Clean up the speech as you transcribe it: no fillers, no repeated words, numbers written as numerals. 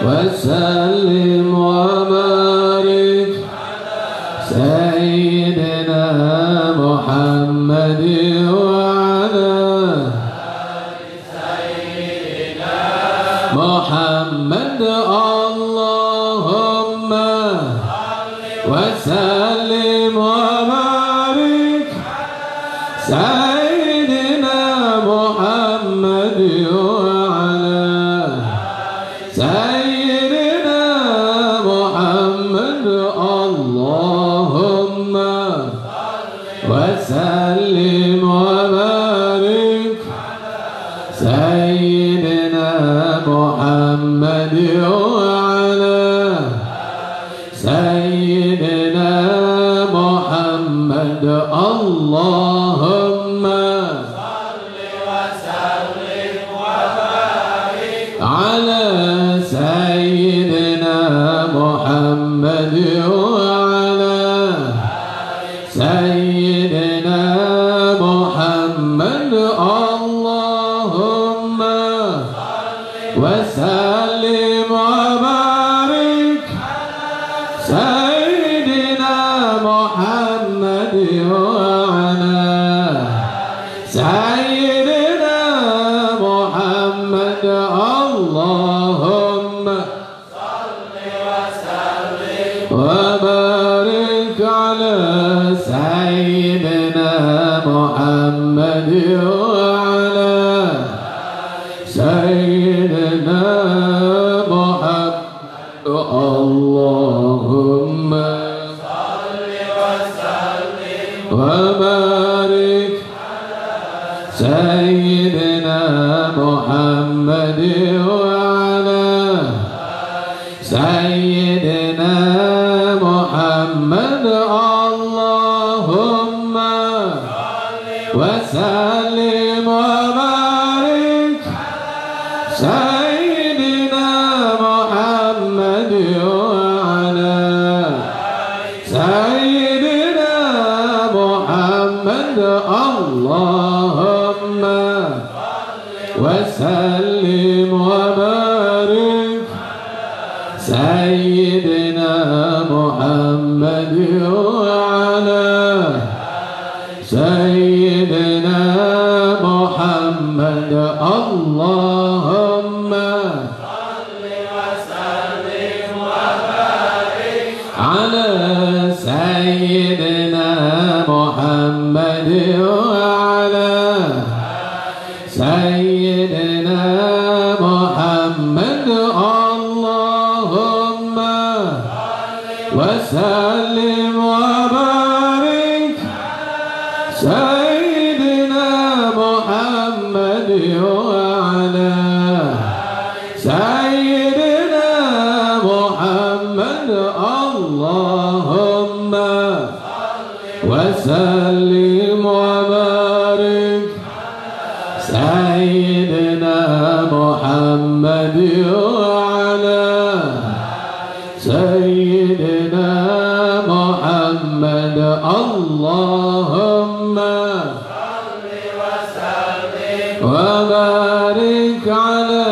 وسلم وبارك سيدنا محمد وعلى سيدنا محمد اللهم وسلم وبارك سيدنا محمد وعلى سيدنا محمد اللهم وسلم وبارك سيدنا محمد وعلى سيدنا محمد اللهم على سيدنا محمد وعلى سيدنا محمد اللهم وسلم وبارك سيدنا محمد وعلى سيدنا محمد اللهم صل وسلم وبارك على سيدنا محمد وعلى سيدنا محمد اللهم صل وسلم وبارك سيدنا محمد وعلى سيدنا محمد اللهم وسلم وبارك سيدنا محمد وعلى سيدنا محمد اللهم وسلم وبارك سيدنا محمد وعلى سيدنا محمد اللهم وسلم وبارك على سيدنا محمد وعلى سيدنا محمد اللهم وسلم وبارك سيدنا محمد وعلى سيدنا محمد اللهم وسلم وبارك سيدنا محمد وعلى سيدنا محمد اللهم وبارك على